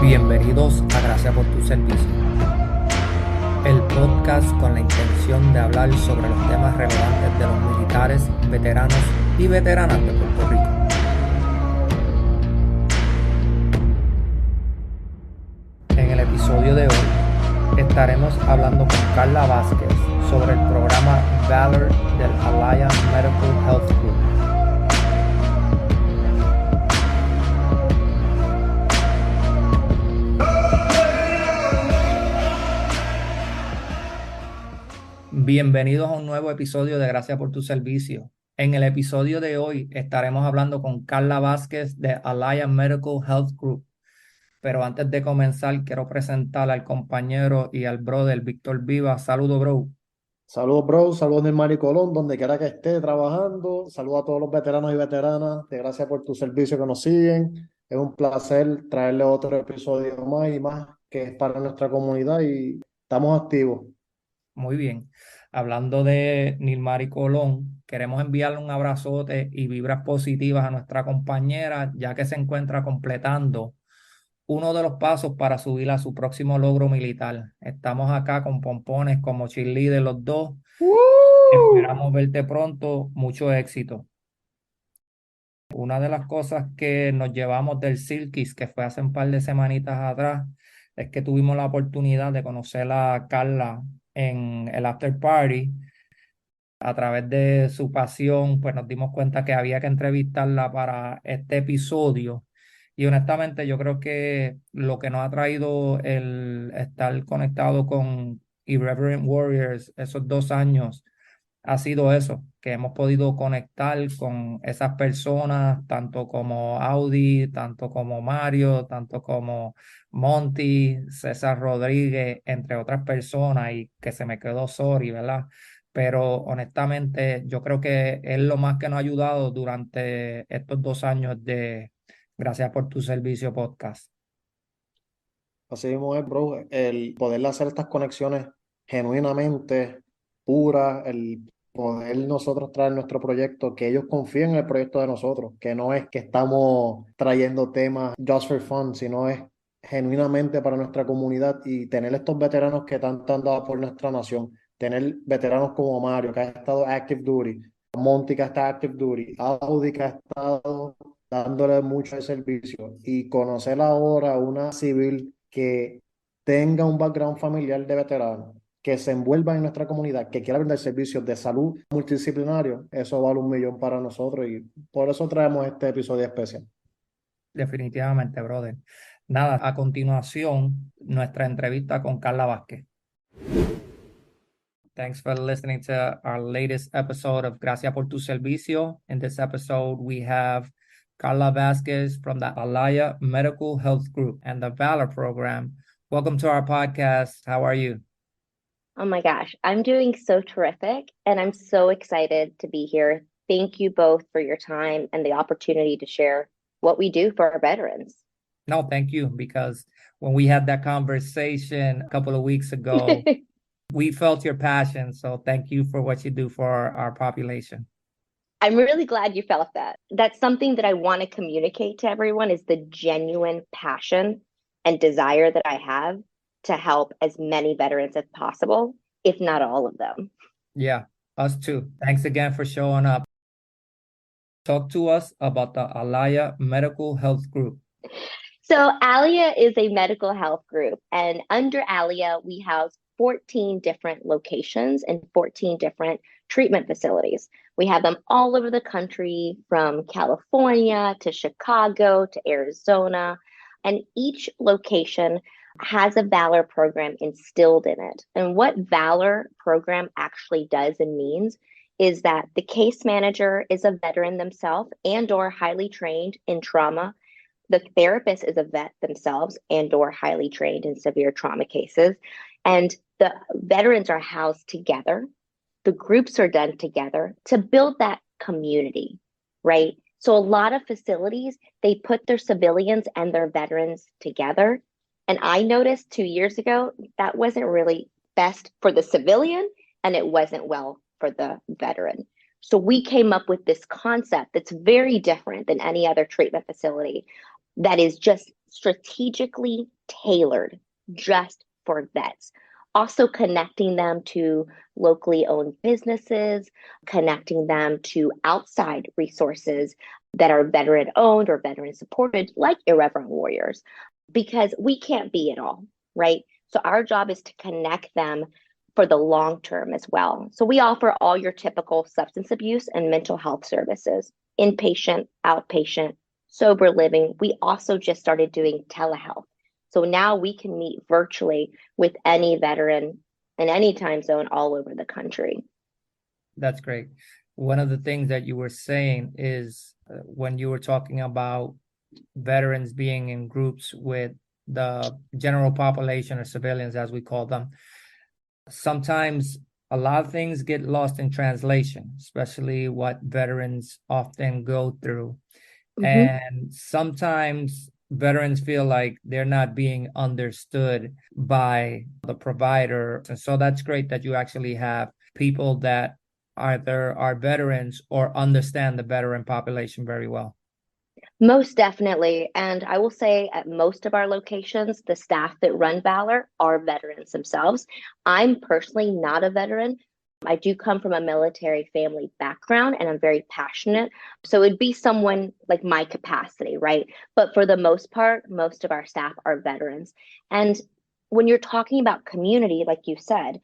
Bienvenidos a Gracias por tu Servicio, el podcast con la intención de hablar sobre los temas relevantes de los militares, veteranos y veteranas de Puerto Rico. En el episodio de hoy estaremos hablando con Carla Vazquez sobre el programa Valor del Alliance Medical Health Group. Bienvenidos a un nuevo episodio de Gracias por tu Servicio. En el episodio de hoy estaremos hablando con Carla Vazquez de Alliance Medical Health Group. Pero antes de comenzar, quiero presentar al compañero y al brother Víctor Viva. Saludos, bro. Saludos, bro. Saludos del Mar y Colón, donde quiera que esté trabajando. Saludos a todos los veteranos y veteranas. Gracias por tu servicio que nos siguen. Es un placer traerle otro episodio más y más que es para nuestra comunidad y estamos activos. Muy bien. Hablando de Nilmar y Colón, queremos enviarle un abrazote y vibras positivas a nuestra compañera, ya que se encuentra completando uno de los pasos para subir a su próximo logro militar. Estamos acá con pompones como cheerleader los dos. Esperamos verte pronto. Mucho éxito. Una de las cosas que nos llevamos del Silkis, que fue hace un par de semanitas atrás, es que tuvimos la oportunidad de conocer a Carla en el after party. A través de su pasión, pues nos dimos cuenta que había que entrevistarla para este episodio. Y honestamente, yo creo que lo que nos ha traído el estar conectado con Irreverent Warriors esos 2 años ha sido eso, que hemos podido conectar con esas personas, tanto como Audi, tanto como Mario, tanto como Monty, César Rodríguez, entre otras personas, y que se me quedó sorry, ¿verdad? Pero honestamente yo creo que es lo más que nos ha ayudado durante estos 2 años de Gracias por tu Servicio podcast. Así mismo es, bro, el poder hacer estas conexiones genuinamente puras, el poder nosotros traer nuestro proyecto, que ellos confíen en el proyecto de nosotros, que no es que estamos trayendo temas just for fun, sino es genuinamente para nuestra comunidad y tener estos veteranos que tanto han dado por nuestra nación, tener veteranos como Mario, que ha estado active duty, Monty, que está active duty, Audi, que ha estado dándole mucho de servicio, y conocer ahora una civil que tenga un background familiar de veterano, que se envuelva en nuestra comunidad, que quiera brindar servicios de salud multidisciplinario, eso vale 1 millón para nosotros y por eso traemos este episodio especial. Definitivamente, brother. Nada, a continuación, nuestra entrevista con Carla Vázquez. Thanks for listening to our latest episode of Gracias por tu Servicio. In this episode, we have Carla Vazquez from the Alaya Medical Health Group and the Valor program. Welcome to our podcast. How are you? Oh my gosh, I'm doing so terrific, and I'm so excited to be here. Thank you both for your time and the opportunity to share what we do for our veterans. No, thank you, because when we had that conversation a couple of weeks ago, we felt your passion. So thank you for what you do for our population. I'm really glad you felt that. That's something that I want to communicate to everyone, is the genuine passion and desire that I have to help as many veterans as possible, if not all of them. Yeah, us too. Thanks again for showing up. Talk to us about the Alaya Medical Health Group. So ALIA is a medical health group, and under ALIA, we house 14 different locations and 14 different treatment facilities. We have them all over the country, from California to Chicago to Arizona, and each location has a Valor program instilled in it. And what Valor program actually does and means is that the case manager is a veteran themselves and or highly trained in trauma. The therapist is a vet themselves and or highly trained in severe trauma cases. And the veterans are housed together. The groups are done together to build that community, right? So a lot of facilities, they put their civilians and their veterans together. And I noticed 2 years ago, that wasn't really best for the civilian and it wasn't well for the veteran. So we came up with this concept that's very different than any other treatment facility that is just strategically tailored just for vets. Also connecting them to locally owned businesses, connecting them to outside resources that are veteran owned or veteran supported, like Irreverent Warriors, because we can't be it all, right? So our job is to connect them for the long term as well. So we offer all your typical substance abuse and mental health services, inpatient, outpatient, sober living. We also just started doing telehealth. So now we can meet virtually with any veteran in any time zone all over the country. That's great. One of the things that you were saying is when you were talking about veterans being in groups with the general population or civilians, as we call them, sometimes a lot of things get lost in translation, especially what veterans often go through. Mhm. And sometimes veterans feel like they're not being understood by the provider. And so that's great that you actually have people that either are veterans or understand the veteran population very well. Most definitely. And I will say at most of our locations, the staff that run Valor are veterans themselves. I'm personally not a veteran. I do come from a military family background and I'm very passionate. So it'd be someone like my capacity, right? But for the most part, most of our staff are veterans. And when you're talking about community, like you said,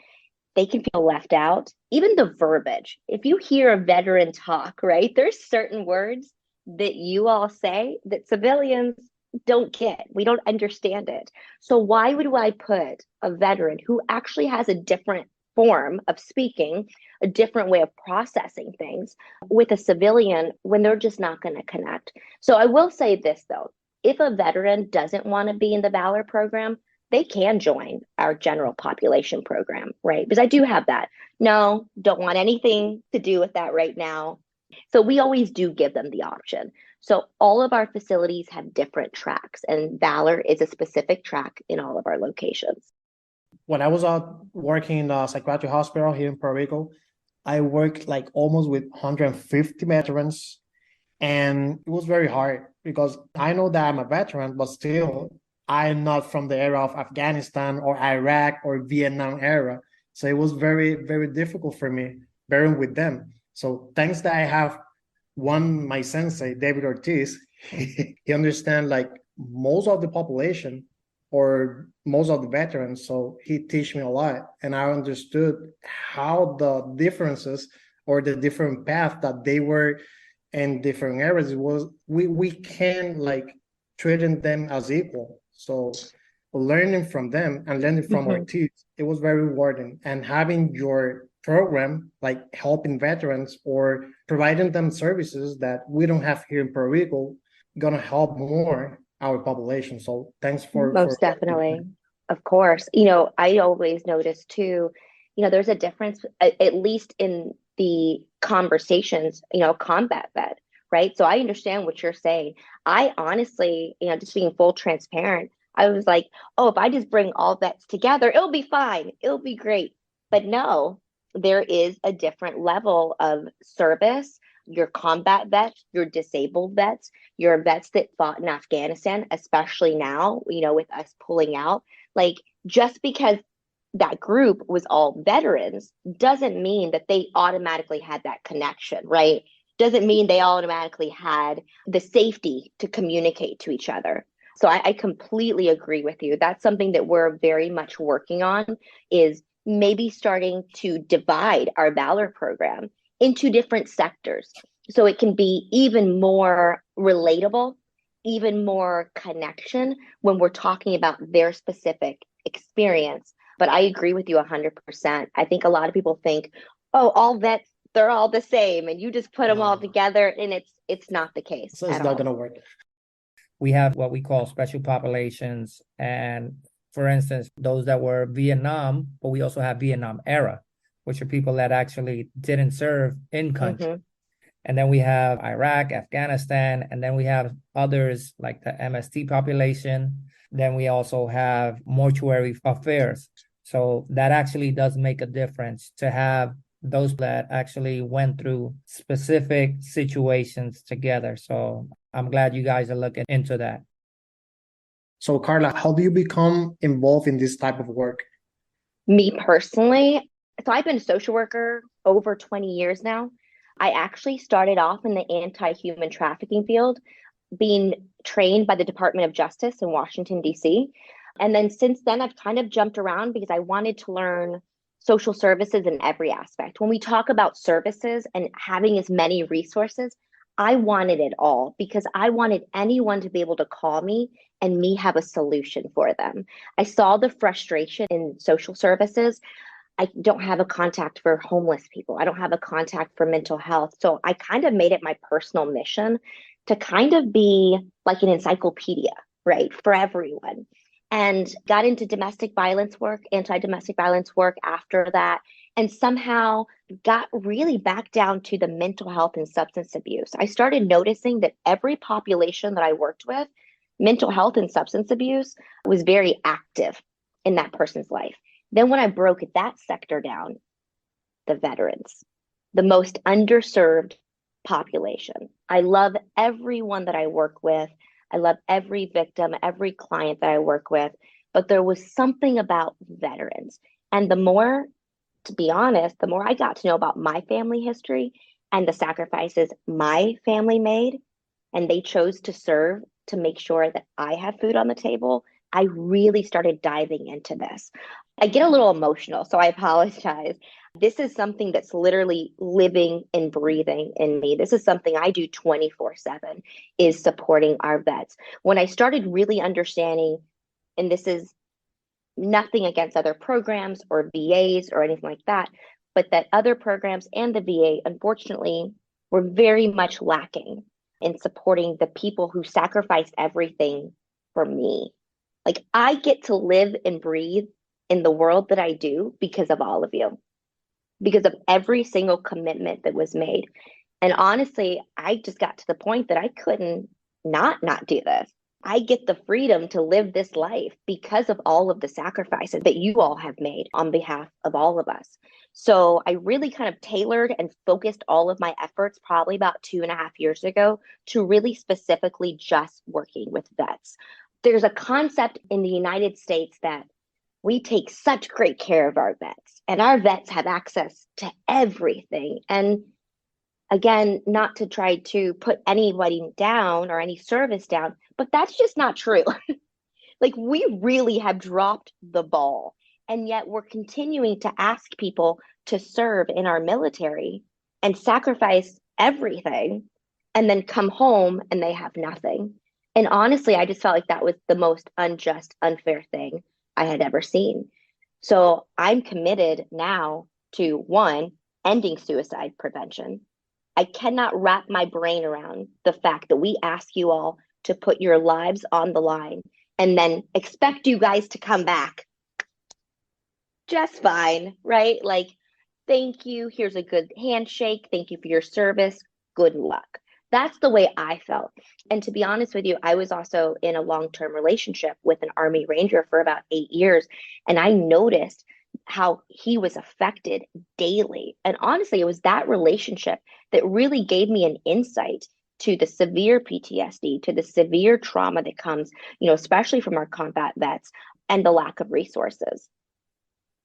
they can feel left out. Even the verbiage, if you hear a veteran talk, right, there's certain words that you all say that civilians don't get. We don't understand it. So why would I put a veteran who actually has a different form of speaking, a different way of processing things with a civilian when they're just not going to connect? So I will say this though, if a veteran doesn't want to be in the Valor program, they can join our general population program, right? Because I do have that. No, don't want anything to do with that right now. So we always do give them the option. So all of our facilities have different tracks, and Valor is a specific track in all of our locations. When I was working in a psychiatric hospital here in Puerto Rico, I worked like almost with 150 veterans. And it was very hard because I know that I'm a veteran, but still I'm not from the era of Afghanistan or Iraq or Vietnam era. So it was very, very difficult for me bearing with them. So thanks that I have my sensei, David Ortiz, he understands like most of the population or most of the veterans. So he teach me a lot. And I understood how the differences or the different path that they were in different areas was we can like treating them as equal. So learning from them and learning from our teams, it was very rewarding. And having your program like helping veterans or providing them services that we don't have here in Puerto Rico gonna help more our population. So thanks for Most definitely. Of course. I always notice too, there's a difference, at least in the conversations, combat vet, right? So I understand what you're saying. I honestly, just being full transparent, I was like, oh, if I just bring all vets together, it'll be fine. It'll be great. But no, there is a different level of service. Your combat vets, your disabled vets, your vets that fought in Afghanistan, especially now, with us pulling out, like just because that group was all veterans doesn't mean that they automatically had that connection, right? Doesn't mean they automatically had the safety to communicate to each other. So I completely agree with you. That's something that we're very much working on, is maybe starting to divide our Valor program into different sectors so it can be even more relatable, even more connection when we're talking about their specific experience. But I agree with you 100%. I think a lot of people think, oh, all vets, they're all the same, and you just put them all together, and it's not the case. So it's not going to work. We have what we call special populations. And for instance, those that were Vietnam, but we also have Vietnam era, which are people that actually didn't serve in country. And then we have Iraq, Afghanistan, and then we have others like the MST population. Then we also have mortuary affairs. So that actually does make a difference to have those that actually went through specific situations together. So I'm glad you guys are looking into that. So Carla, how do you become involved in this type of work? Me personally, so I've been a social worker over 20 years now. I actually started off in the anti-human trafficking field, being trained by the Department of Justice in Washington, D.C. And then since then, I've kind of jumped around because I wanted to learn social services in every aspect. When we talk about services and having as many resources, I wanted it all because I wanted anyone to be able to call me and me have a solution for them. I saw the frustration in social services. I don't have a contact for homeless people. I don't have a contact for mental health. So I kind of made it my personal mission to kind of be like an encyclopedia, right, for everyone. And got into domestic violence work, anti-domestic violence work after that, and somehow got really back down to the mental health and substance abuse. I started noticing that every population that I worked with, mental health and substance abuse was very active in that person's life. Then when I broke that sector down, the veterans, the most underserved population. I love everyone that I work with. I love every victim, every client that I work with, but there was something about veterans. And the more, to be honest, the more I got to know about my family history and the sacrifices my family made, and they chose to serve to make sure that I have food on the table, I really started diving into this. I get a little emotional, so I apologize. This is something that's literally living and breathing in me. This is something I do 24/7, is supporting our vets. When I started really understanding, and this is nothing against other programs or VAs or anything like that, but that other programs and the VA, unfortunately, were very much lacking in supporting the people who sacrificed everything for me. Like, I get to live and breathe in the world that I do because of all of you, because of every single commitment that was made. And honestly, I just got to the point that I couldn't not do this. I get the freedom to live this life because of all of the sacrifices that you all have made on behalf of all of us. So I really kind of tailored and focused all of my efforts probably about 2.5 years ago to really specifically just working with vets. There's a concept in the United States that we take such great care of our vets, and our vets have access to everything. And again, not to try to put anybody down or any service down, but that's just not true. Like, we really have dropped the ball, and yet we're continuing to ask people to serve in our military and sacrifice everything and then come home and they have nothing. And honestly, I just felt like that was the most unjust, unfair thing I had ever seen. So I'm committed now to, one, ending suicide prevention. I cannot wrap my brain around the fact that we ask you all to put your lives on the line and then expect you guys to come back just fine, right? Like, thank you. Here's a good handshake. Thank you for your service. Good luck. That's the way I felt. And to be honest with you, I was also in a long-term relationship with an Army Ranger for about 8 years. And I noticed how he was affected daily. And honestly, it was that relationship that really gave me an insight to the severe PTSD, to the severe trauma that comes, especially from our combat vets, and the lack of resources.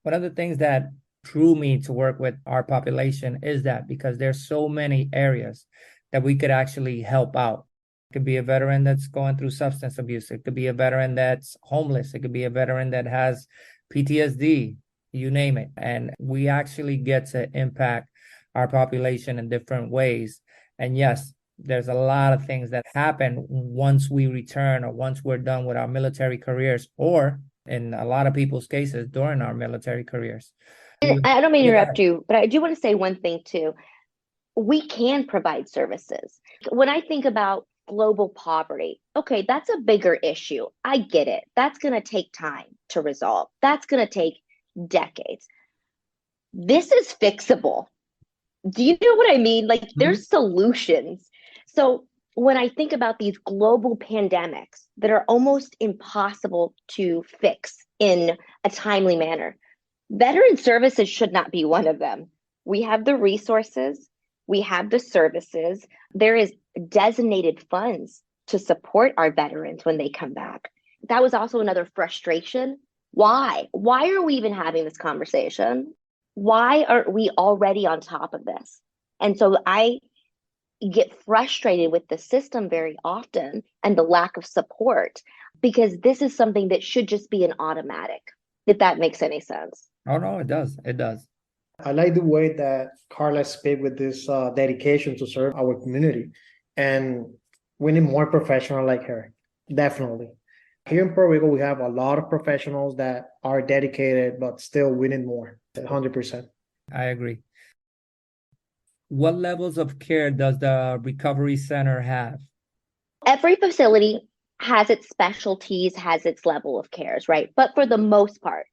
One of the things that drew me to work with our population is that because there's so many areas that we could actually help out. It could be a veteran that's going through substance abuse. It could be a veteran that's homeless. It could be a veteran that has PTSD, you name it. And we actually get to impact our population in different ways. And yes, there's a lot of things that happen once we return or once we're done with our military careers, or in a lot of people's cases during our military careers. And I don't mean to interrupt you, but I do want to say one thing too. We can provide services. When I think about global poverty, okay, that's a bigger issue. I get it. That's going to take time to resolve. That's going to take decades. This is fixable. Do you know what I mean? Like Mhm. there's solutions. So when I think about these global pandemics that are almost impossible to fix in a timely manner, veteran services should not be one of them. We have the resources, we have the services, there is designated funds to support our veterans when they come back. That was also another frustration. Why? Why are we even having this conversation? Why aren't we already on top of this? And so I get frustrated with the system very often and the lack of support because this is something that should just be an automatic, if that makes any sense. Oh no, it does. It does. I like the way that Carla speak with this dedication to serve our community, and we need more professional like her. Definitely. Here in Puerto Rico, we have a lot of professionals that are dedicated, but still we need more. 100%. I agree. What levels of care does the recovery center have? Every facility has its specialties, has its level of cares, right? But for the most part,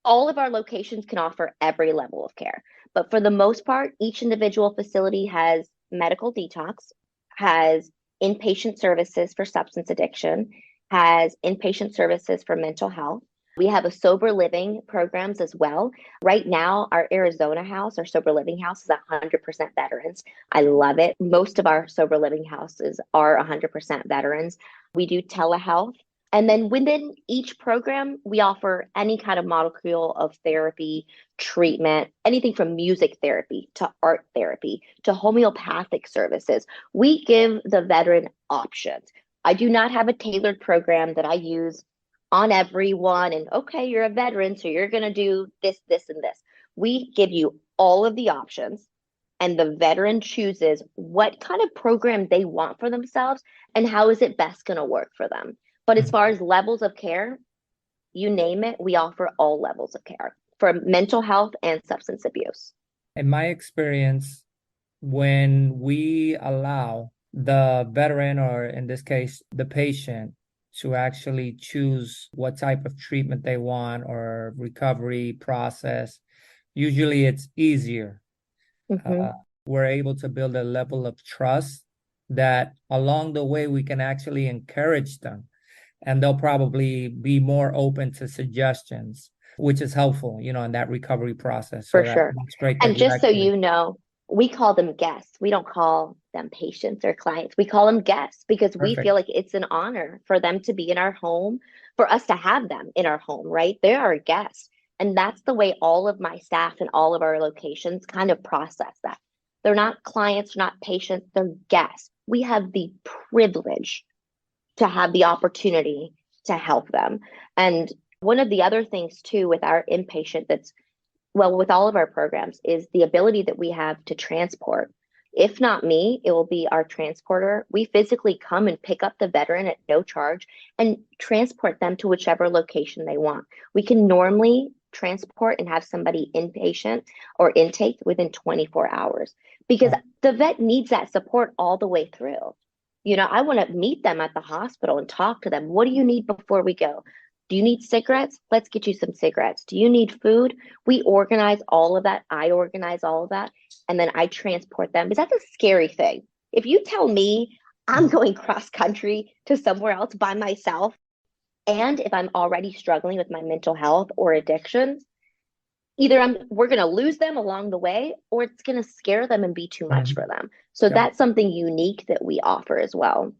all of our locations can offer every level of care. But for the most part, each individual facility has medical detox, has inpatient services for substance addiction, has inpatient services for mental health. We have a sober living programs as well. Right now, our Arizona house, our sober living house, is 100% veterans. I love it. Most of our sober living houses are 100% veterans. We do telehealth. And then within each program, we offer any kind of molecule of therapy, treatment, anything from music therapy to art therapy to homeopathic services. We give the veteran options. I do not have a tailored program that I use on everyone. And okay, you're a veteran, so you're going to do this, this, and this. We give you all of the options, and the veteran chooses what kind of program they want for themselves and how is it best going to work for them. But as Mhm. far as levels of care, you name it, we offer all levels of care for mental health and substance abuse. In my experience, when we allow the veteran, or in this case, the patient, to actually choose what type of treatment they want or recovery process, usually it's easier. Mm-hmm. Uh, we're able to build a level of trust that along the way we can actually encourage them, and they'll probably be more open to suggestions, which is helpful, in that recovery process. For So sure. that's great that And you just so actually. you know, we call them guests. We don't call them patients or clients. We call them guests because we Perfect. feel like it's an honor for them to be in our home, for us to have them in our home, right? They're our guests. And that's the way all of my staff and all of our locations kind of process that. They're not clients, they're not patients, they're guests. We have the privilege to have the opportunity to help them. And one of the other things too with our inpatient that's well, with all of our programs, is the ability that we have to transport. If not me, it will be our transporter. We physically come and pick up the veteran at no charge and transport them to whichever location they want. We can normally transport and have somebody inpatient or intake within 24 hours because Oh, the vet needs that support all the way through. I want to meet them at the hospital and talk to them. What do you need before we go? Do you need cigarettes? Let's get you some cigarettes. Do you need food? We organize all of that. I organize all of that. And then I transport them because that's a scary thing. If you tell me I'm going cross country to somewhere else by myself, and if I'm already struggling with my mental health or addictions, either we're going to lose them along the way or it's going to scare them and be too much for mhm. them. So Yep. that's something unique that we offer as well.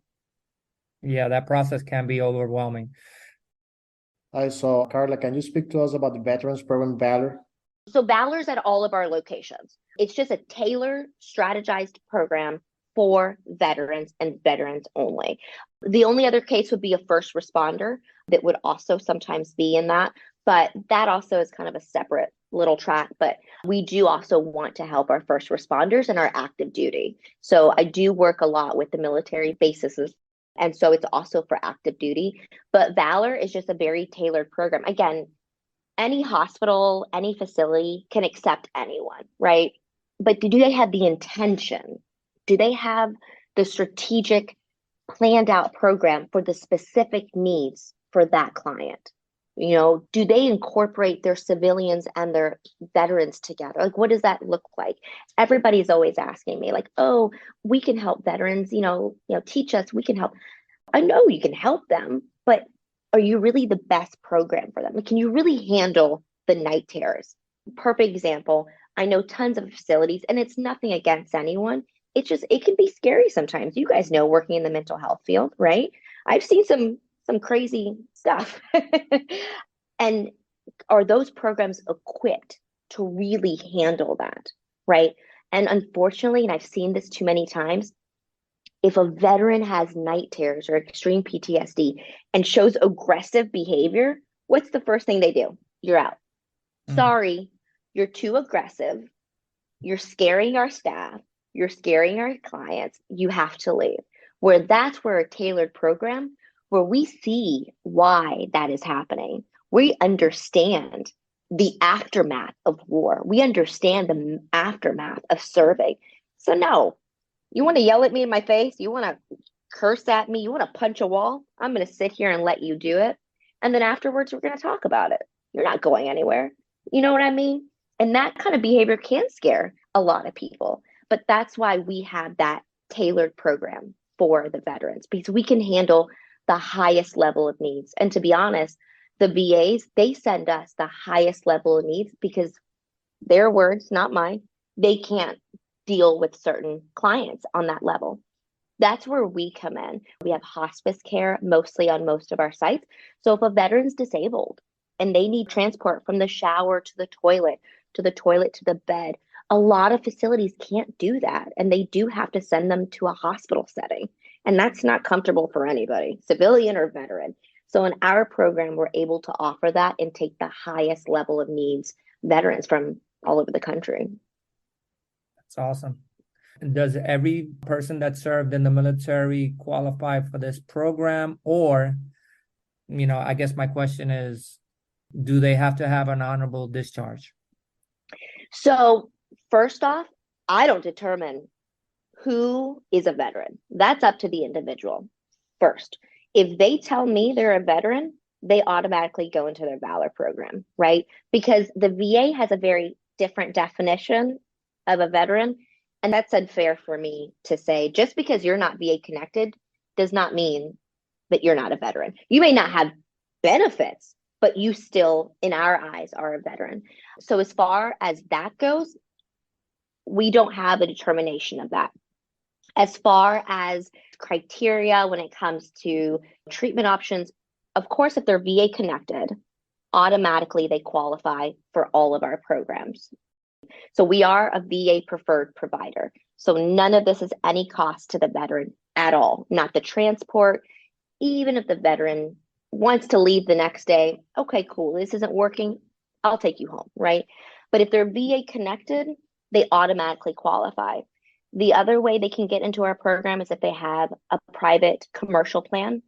Yeah, that process can be overwhelming. I saw, Carla, can you speak to us about the Veterans Program Valor? So Valor's at all of our locations. It's just a tailored, strategized program for veterans and veterans only. The only other case would be a first responder that would also sometimes be in that, but that also is kind of a separate little track. But we do also want to help our first responders and our active duty. So I do work a lot with the military bases. And so it's also for active duty. But Valor is just a very tailored program. Again, any hospital, any facility can accept anyone, right? But do they have the intention? Do they have the strategic, planned out program for the specific needs for that client? Do they incorporate their civilians and their veterans together? Like, what does that look like? Everybody's always asking me, like, oh, we can help veterans, teach us, we can help. I know you can help them, but are you really the best program for them? Like, can you really handle the night terrors? Perfect example. I know tons of facilities, and it's nothing against anyone. It's just, it can be scary sometimes. You guys know, working in the mental health field, right? I've seen some crazy stuff. And are those programs equipped to really handle that, right? And unfortunately, and I've seen this too many times, if a veteran has night terrors or extreme PTSD and shows aggressive behavior, what's the first thing they do? You're out. Sorry, you're too aggressive. You're scaring our staff. You're scaring our clients. You have to leave. That's where a tailored program, where we see why that is happening. We understand the aftermath of war. We understand the aftermath of serving. So no, you want to yell at me in my face? You want to curse at me? You want to punch a wall? I'm going to sit here and let you do it. And then afterwards, we're going to talk about it. You're not going anywhere. You know what I mean? And that kind of behavior can scare a lot of people. But that's why we have that tailored program for the veterans, because we can handle the highest level of needs. And to be honest, the VAs, they send us the highest level of needs because their words, not mine, they can't deal with certain clients on that level. That's where we come in. We have hospice care mostly on most of our sites. So if a veteran's disabled and they need transport from the shower to the toilet to the bed, a lot of facilities can't do that. And they do have to send them to a hospital setting. And that's not comfortable for anybody, civilian or veteran. So in our program, we're able to offer that and take the highest level of needs veterans from all over the country. That's awesome. Does every person that served in the military qualify for this program? Or, I guess my question is, do they have to have an honorable discharge? So first off, I don't determine who is a veteran. That's up to the individual first. If they tell me they're a veteran, they automatically go into their Valor program, right? Because the VA has a very different definition of a veteran. And that's unfair for me to say. Just because you're not VA connected does not mean that you're not a veteran. You may not have benefits, but you still, in our eyes, are a veteran. So as far as that goes, we don't have a determination of that. As far as criteria when it comes to treatment options, of course, if they're VA connected, automatically they qualify for all of our programs. So we are a VA preferred provider. So none of this is any cost to the veteran at all, not the transport. Even if the veteran wants to leave the next day, okay, cool, this isn't working, I'll take you home, right? But if they're VA connected, they automatically qualify. The other way they can get into our program is if they have a private commercial plan,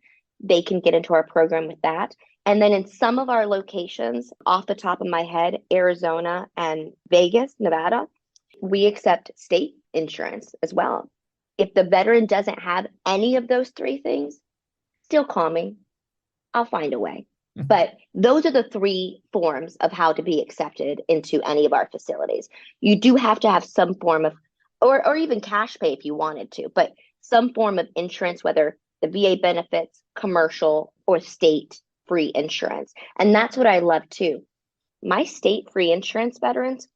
they can get into our program with that. And then in some of our locations, off the top of my head, Arizona and Vegas, Nevada, we accept state insurance as well. If the veteran doesn't have any of those three things, still call me. I'll find a way. But those are the three forms of how to be accepted into any of our facilities. You do have to have some form of, or even cash pay if you wanted to, but some form of insurance, whether the VA benefits, commercial, or state free insurance. And that's what I love too. My state free insurance veterans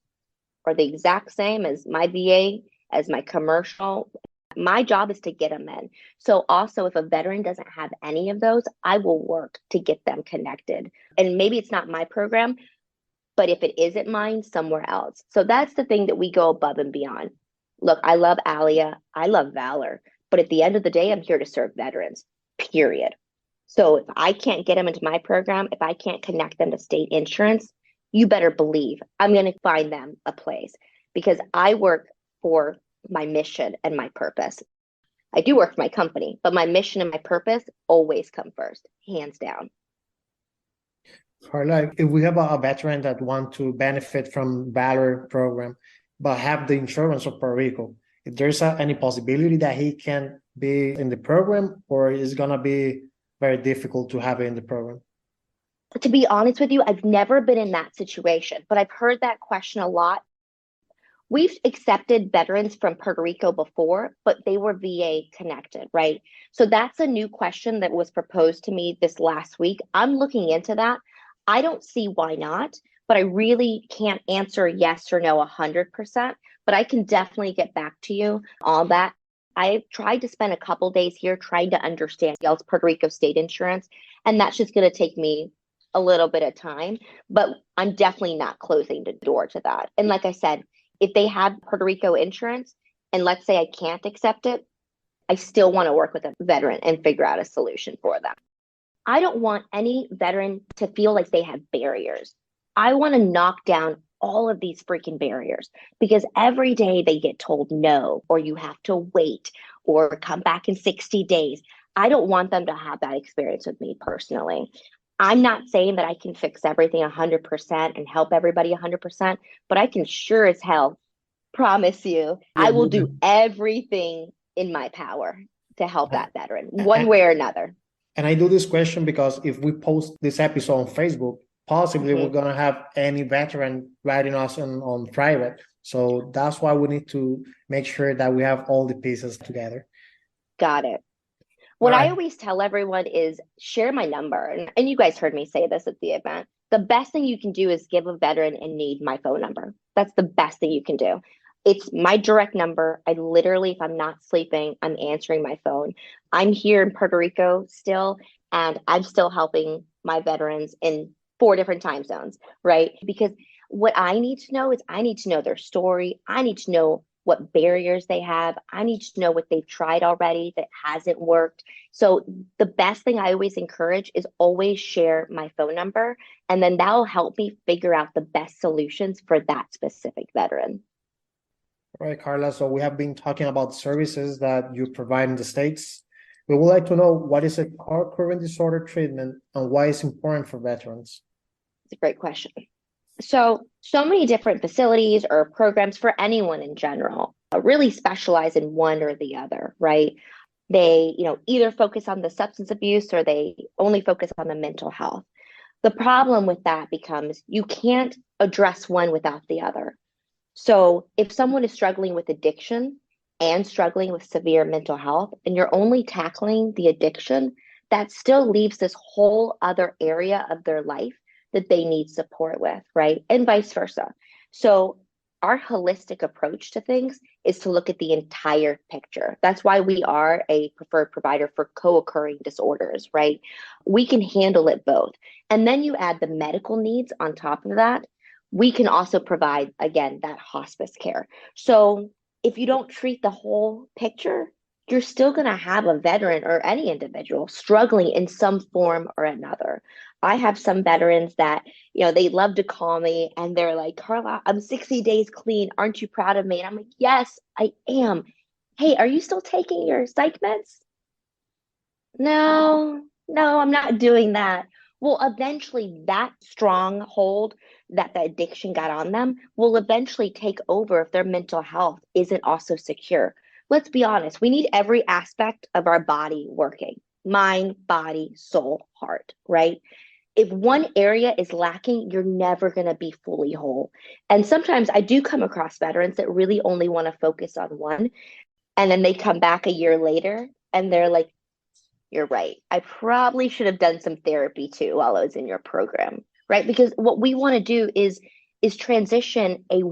are the exact same as my VA, as my commercial. My job is to get them in. So also, if a veteran doesn't have any of those, I will work to get them connected. And maybe it's not my program, but if it isn't mine, somewhere else. So that's the thing that we go above and beyond. Look, I love Alia. I love Valor. But at the end of the day, I'm here to serve veterans, period. So if I can't get them into my program, if I can't connect them to state insurance, you better believe I'm going to find them a place, because I work for my mission and my purpose. I do work for my company, but my mission and my purpose always come first, hands down. Carla, if we have a veteran that want to benefit from Valor program, but have the insurance of Puerto Rico, if there's any possibility that he can be in the program, or is going to be very difficult to have it in the program? To be honest with you, I've never been in that situation, but I've heard that question a lot. We've accepted veterans from Puerto Rico before, but they were VA connected, right? So that's a new question that was proposed to me this last week. I'm looking into that. I don't see why not, but I really can't answer yes or no 100%, but I can definitely get back to you on that. I tried to spend a couple days here trying to understand y'all's Puerto Rico state insurance, and that's just going to take me a little bit of time, but I'm definitely not closing the door to that. And like I said, if they have Puerto Rico insurance and let's say I can't accept it, I still want to work with a veteran and figure out a solution for them. I don't want any veteran to feel like they have barriers. I want to knock down all of these freaking barriers because every day they get told no, or you have to wait, or come back in 60 days. I don't want them to have that experience with me personally. I'm not saying that I can fix everything 100% and help everybody 100%, but I can sure as hell promise you Yeah, I will do everything in my power to help that veteran one and, way or another. and I do this question because if we post this episode on Facebook, possibly we're gonna have any veteran writing us on private. So that's why we need to make sure that we have all the pieces together. Got it. What I always tell everyone is share my number. And you guys heard me say this at the event. The best thing you can do is give a veteran in need my phone number. That's the best thing you can do. It's my direct number. I literally, if I'm not sleeping, I'm answering my phone. I'm here in Puerto Rico still, and I'm still helping my veterans in 4 different time zones, right? Because what I need to know is I need to know their story. I need to know what barriers they have. I need to know what they've tried already that hasn't worked. So the best thing I always encourage is always share my phone number, and then that'll help me figure out the best solutions for that specific veteran. All right, Carla. So we have been talking about services that you provide in the States. We would like to know what is a current disorder treatment and why it's important for veterans. It's a great question. So many different facilities or programs for anyone in general really specialize in one or the other, right? They, either focus on the substance abuse or they only focus on the mental health. The problem with that becomes you can't address one without the other. So if someone is struggling with addiction and struggling with severe mental health, and you're only tackling the addiction, that still leaves this whole other area of their life that they need support with, right? And vice versa. So our holistic approach to things is to look at the entire picture. That's why we are a preferred provider for co-occurring disorders, right? We can handle it both. And then you add the medical needs on top of that. We can also provide, again, that hospice care. So if you don't treat the whole picture, you're still going to have a veteran or any individual struggling in some form or another. I have some veterans that, they love to call me and they're like, Carla, I'm 60 days clean. Aren't you proud of me? And I'm like, yes, I am. Hey, are you still taking your psych meds? No, I'm not doing that. Well, eventually that stronghold that the addiction got on them will eventually take over if their mental health isn't also secure. Let's be honest, we need every aspect of our body working: mind, body, soul, heart, right? If one area is lacking, you're never going to be fully whole. And sometimes I do come across veterans that really only want to focus on one. And then they come back a year later and they're like, you're right. I probably should have done some therapy too while I was in your program, right? Because what we want to do is transition a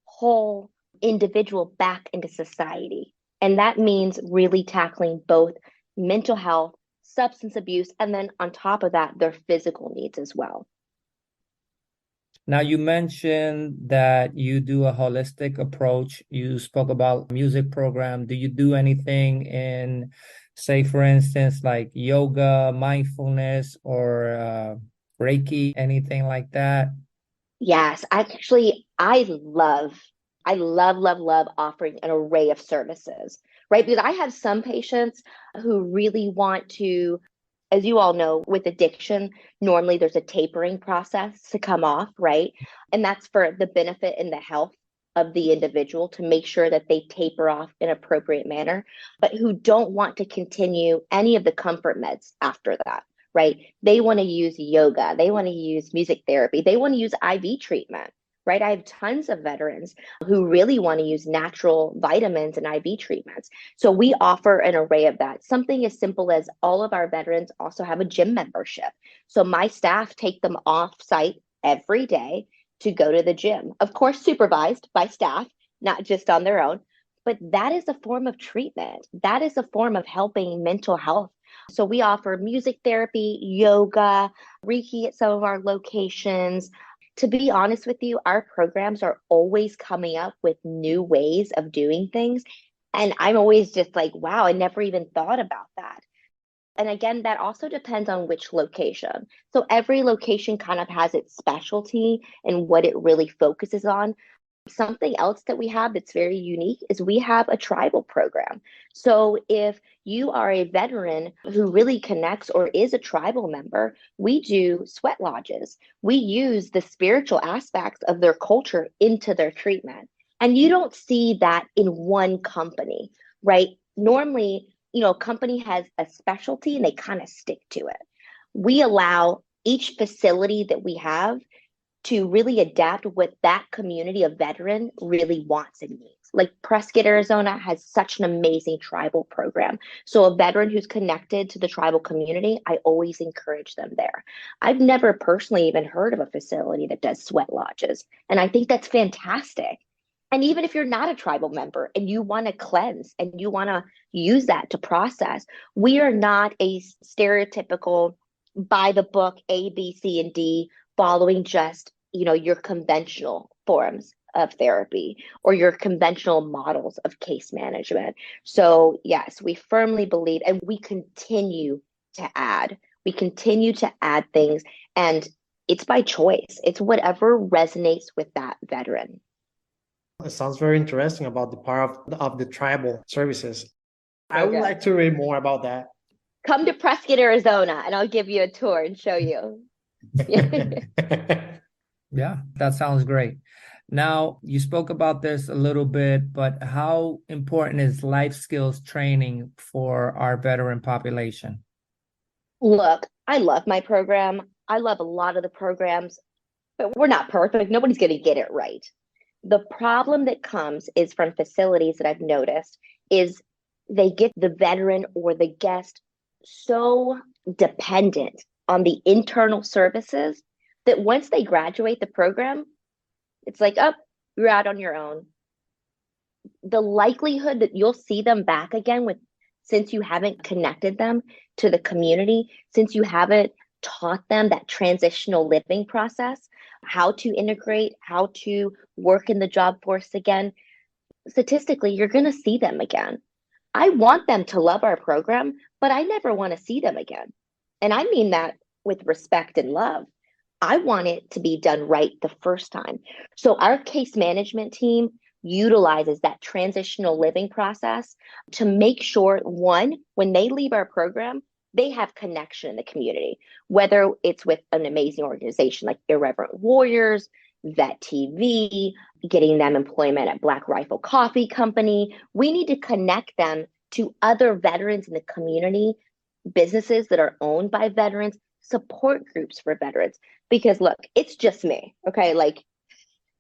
whole individual back into society. And that means really tackling both mental health, substance abuse, and then on top of that, their physical needs as well. Now, you mentioned that you do a holistic approach. You spoke about music program. Do you do anything in, say, for instance, like yoga, mindfulness, or Reiki, anything like that? Yes, actually, I love offering an array of services, right? Because I have some patients who really want to, as you all know, with addiction, normally there's a tapering process to come off, right? And that's for the benefit and the health of the individual to make sure that they taper off in an appropriate manner, but who don't want to continue any of the comfort meds after that, right? They want to use yoga. They want to use music therapy. They want to use IV treatment, right? I have tons of veterans who really want to use natural vitamins and IV treatments. So we offer an array of that. Something as simple as all of our veterans also have a gym membership. So my staff take them off site every day to go to the gym, of course, supervised by staff, not just on their own. But that is a form of treatment. That is a form of helping mental health. So we offer music therapy, yoga, Reiki at some of our locations. To be honest with you, our programs are always coming up with new ways of doing things. And I'm always just like, wow, I never even thought about that. And again, that also depends on which location. So every location kind of has its specialty and what it really focuses on. Something else that we have that's very unique is we have a tribal program. So if you are a veteran who really connects or is a tribal member, we do sweat lodges. We use the spiritual aspects of their culture into their treatment. And you don't see that in one company, right? Normally, a company has a specialty and they kind of stick to it. We allow each facility that we have to really adapt what that community of veteran really wants and needs. Like Prescott, Arizona has such an amazing tribal program. So a veteran who's connected to the tribal community, I always encourage them there. I've never personally even heard of a facility that does sweat lodges. And I think that's fantastic. And even if you're not a tribal member and you want to cleanse and you want to use that to process, we are not a stereotypical by the book A, B, C, and D following just, your conventional forms of therapy or your conventional models of case management. So yes, we firmly believe, and we continue to add things, and it's by choice. It's whatever resonates with that veteran. It sounds very interesting about the part of the tribal services. I would Okay. like to read more about that. Come to Prescott, Arizona, and I'll give you a tour and show you. Yeah, that sounds great. Now, you spoke about this a little bit, but how important is life skills training for our veteran population? Look, I love my program. I love a lot of the programs, but we're not perfect. Nobody's going to get it right. The problem that comes is from facilities that I've noticed is they get the veteran or the guest so dependent on the internal services that once they graduate the program, it's like, oh, you're out on your own. The likelihood that you'll see them back again since you haven't connected them to the community, since you haven't taught them that transitional living process, how to integrate, how to work in the job force again, statistically, you're going to see them again. I want them to love our program, but I never want to see them again. And I mean that with respect and love. I want it to be done right the first time. So our case management team utilizes that transitional living process to make sure, one, when they leave our program, they have connection in the community, whether it's with an amazing organization like Irreverent Warriors, Vet TV, getting them employment at Black Rifle Coffee Company. We need to connect them to other veterans in the community, businesses that are owned by veterans, support groups for veterans. Because look, it's just me, okay? Like,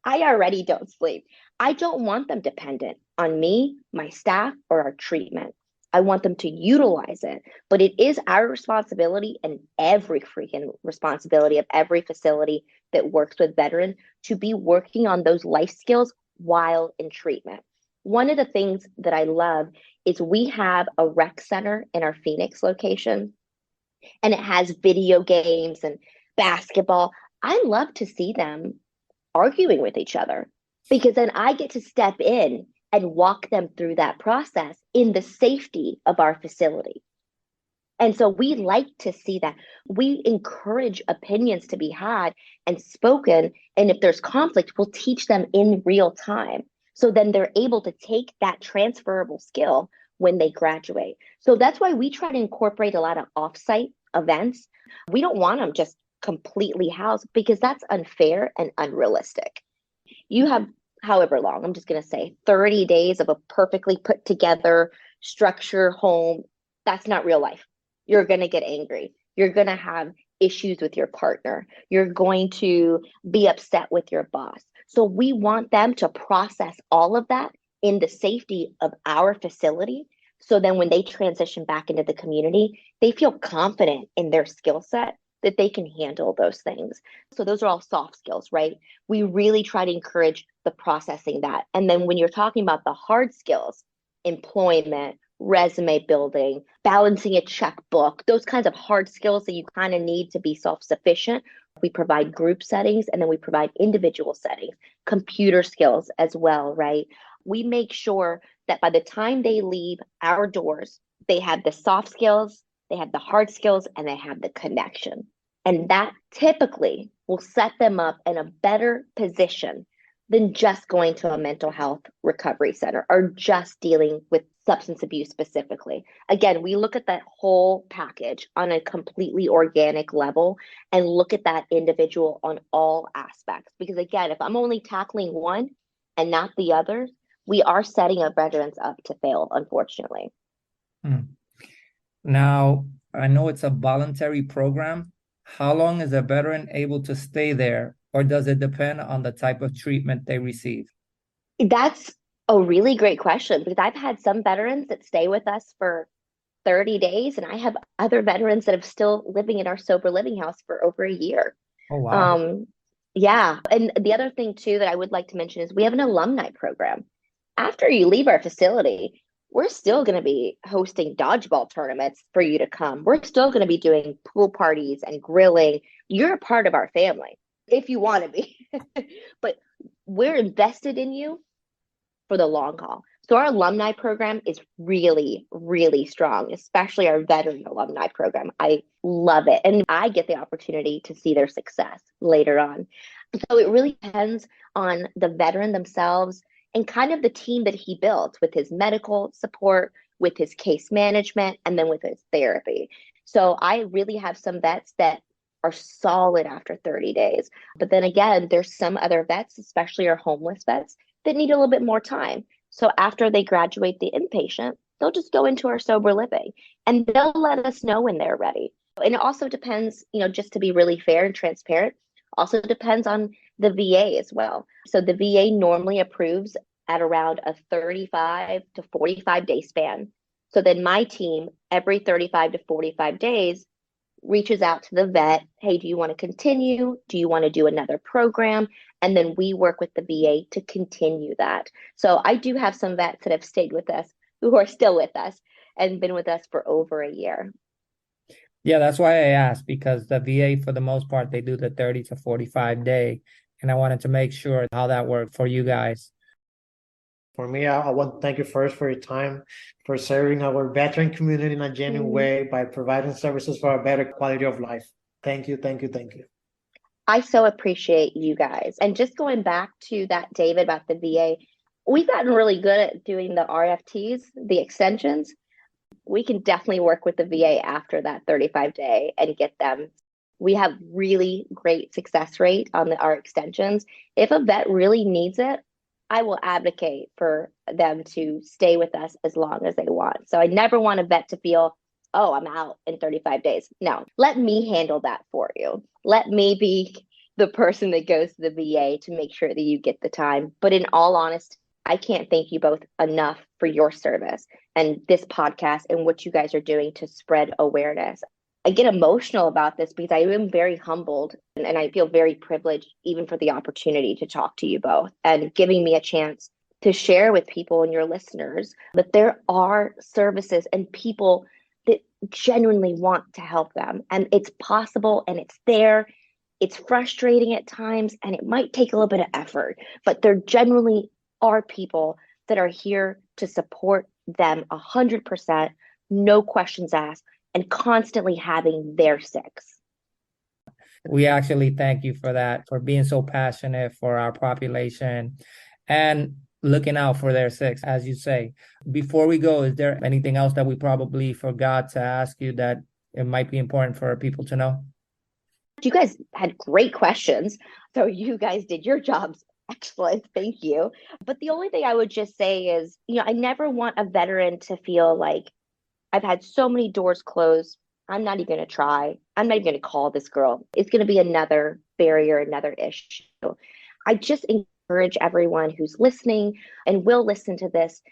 I already don't sleep. I don't want them dependent on me, my staff, or our treatment. I want them to utilize it, but it is our responsibility and every freaking responsibility of every facility that works with veterans to be working on those life skills while in treatment. One of the things that I love is we have a rec center in our Phoenix location, and it has video games and basketball. I love to see them arguing with each other because then I get to step in and walk them through that process in the safety of our facility. And so we like to see that. We encourage opinions to be had and spoken. And if there's conflict, we'll teach them in real time. So then they're able to take that transferable skill when they graduate. So that's why we try to incorporate a lot of offsite events. We don't want them just completely housed because that's unfair and unrealistic. You have however long, I'm just going to say 30 days of a perfectly put together structure home. That's not real life. You're going to get angry. You're going to have issues with your partner. You're going to be upset with your boss. So we want them to process all of that in the safety of our facility. So then when they transition back into the community, they feel confident in their skill set that they can handle those things. So those are all soft skills, right? We really try to encourage the processing that. And then when you're talking about the hard skills, employment, resume building, balancing a checkbook, those kinds of hard skills that you kind of need to be self-sufficient. We provide group settings and then we provide individual settings, computer skills as well, right? We make sure that by the time they leave our doors, they have the soft skills, they have the hard skills, and they have the connection. And that typically will set them up in a better position than just going to a mental health recovery center or just dealing with substance abuse specifically. Again, we look at that whole package on a completely organic level and look at that individual on all aspects. Because again, if I'm only tackling one and not the others, we are setting our veterans up to fail, unfortunately. Now, I know it's a voluntary program. How long is a veteran able to stay there, or does it depend on the type of treatment they receive? That's a really great question, because I've had some veterans that stay with us for 30 days, and I have other veterans that are still living in our sober living house for over a year. Oh, wow. Yeah. And the other thing too that I would like to mention is we have an alumni program. After you leave our facility, we're still going to be hosting dodgeball tournaments for you to come. We're still going to be doing pool parties and grilling. You're a part of our family if you want to be. But we're invested in you for the long haul. So our alumni program is really, really strong, especially our veteran alumni program. I love it. And I get the opportunity to see their success later on. So it really depends on the veteran themselves and kind of the team that he built with his medical support, with his case management, and then with his therapy. So I really have some vets that are solid after 30 days. But then again, there's some other vets, especially our homeless vets, that need a little bit more time. So after they graduate the inpatient, they'll just go into our sober living and they'll let us know when they're ready. And it also depends, just to be really fair and transparent, also depends on the VA as well. So the VA normally approves at around a 35 to 45 day span. So then my team, every 35 to 45 days, reaches out to the vet. Hey, do you want to continue? Do you want to do another program? And then we work with the VA to continue that. So I do have some vets that have stayed with us who are still with us and been with us for over a year. Yeah, that's why I asked, because the VA, for the most part, they do the 30 to 45 day. And I wanted to make sure how that worked for you guys. For me, I want to thank you first for your time, for serving our veteran community in a genuine way by providing services for a better quality of life. Thank you, thank you, thank you. I so appreciate you guys. And just going back to that, David, about the VA, we've gotten really good at doing the RFTs, the extensions. We can definitely work with the VA after that 35 day and get them. We have really great success rate on our extensions. If a vet really needs it, I will advocate for them to stay with us as long as they want. So I never want a vet to feel, oh, I'm out in 35 days. No, let me handle that for you. Let me be the person that goes to the VA to make sure that you get the time. But in all honesty, I can't thank you both enough for your service and this podcast and what you guys are doing to spread awareness. I get emotional about this because I am very humbled and I feel very privileged even for the opportunity to talk to you both and giving me a chance to share with people and your listeners that there are services and people that genuinely want to help them. And it's possible and it's there. It's frustrating at times and it might take a little bit of effort, but there generally are people that are here to support them 100%, no questions asked, and constantly having their six. We actually thank you for that, for being so passionate for our population and looking out for their six, as you say. Before we go, is there anything else that we probably forgot to ask you that it might be important for people to know? You guys had great questions. So you guys did your jobs excellent. Thank you. But the only thing I would just say is, I never want a veteran to feel like I've had so many doors closed. I'm not even going to try. I'm not even going to call this girl. It's going to be another barrier, another issue. I just encourage everyone who's listening and will listen to this,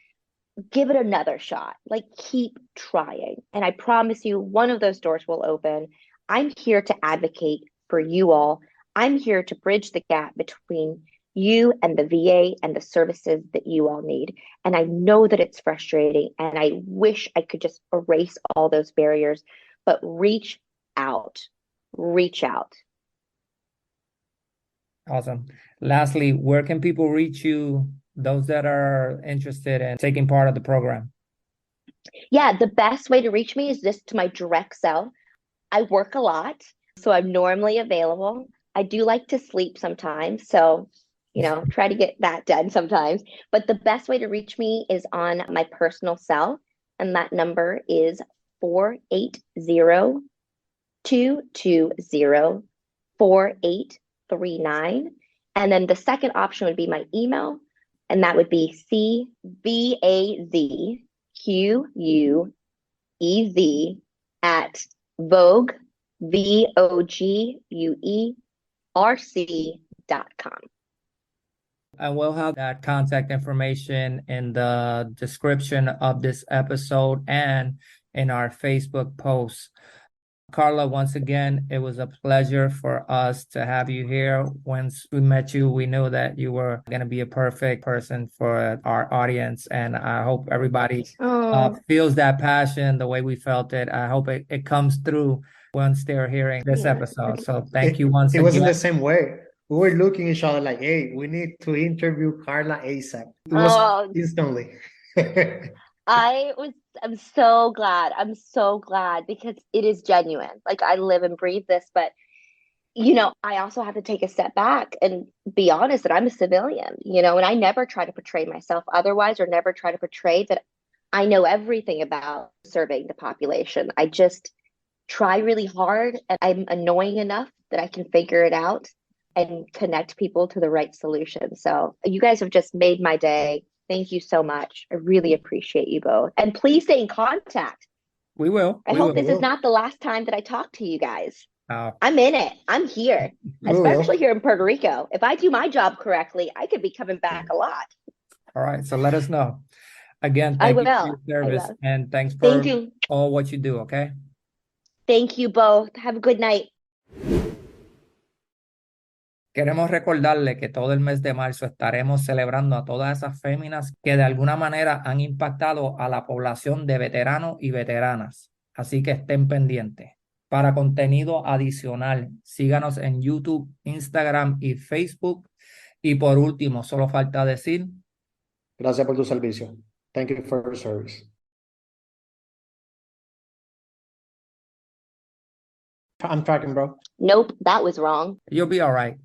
give it another shot. Like, keep trying. And I promise you, one of those doors will open. I'm here to advocate for you all. I'm here to bridge the gap between you and the VA and the services that you all need. And I know that it's frustrating, and I wish I could just erase all those barriers, but reach out. Reach out. Awesome. Lastly, where can people reach you, those that are interested in taking part of the program? Yeah, the best way to reach me is just to my direct cell. I work a lot, so I'm normally available. I do like to sleep sometimes, so try to get that done sometimes. But the best way to reach me is on my personal cell, and that number is 480-220-4839. And then the second option would be my email, and that would be CVAZQUEZ at Vogue, VOGUERC.com. And we'll have that contact information in the description of this episode and in our Facebook posts. Carla, once again, it was a pleasure for us to have you here. Once we met you, we knew that you were going to be a perfect person for our audience. And I hope everybody feels that passion the way we felt it. I hope it comes through once they're hearing this episode. So thank you once It again. wasn't the same way. We were looking at each other like, hey, we need to interview Carla ASAP. It was instantly. I'm so glad. I'm so glad because it is genuine. Like, I live and breathe this, but I also have to take a step back and be honest that I'm a civilian, and I never try to portray myself otherwise, or never try to portray that I know everything about serving the population. I just try really hard, and I'm annoying enough that I can figure it out and connect people to the right solution. So you guys have just made my day. Thank you so much. I really appreciate you both. And please stay in contact. We will. I hope this is not the last time that I talk to you guys. I'm in it. I'm here, especially here in Puerto Rico. If I do my job correctly, I could be coming back a lot. All right. So let us know. Again, thank you for your service, and thanks for all what you do, okay? Thank you both. Have a good night. Queremos recordarle que todo el mes de marzo estaremos celebrando a todas esas féminas que de alguna manera han impactado a la población de veteranos y veteranas. Así que estén pendientes. Para contenido adicional, síganos en YouTube, Instagram y Facebook. Y por último, solo falta decir: gracias por tu servicio. Thank you for your service. I'm tracking, bro. Nope, that was wrong. You'll be all right.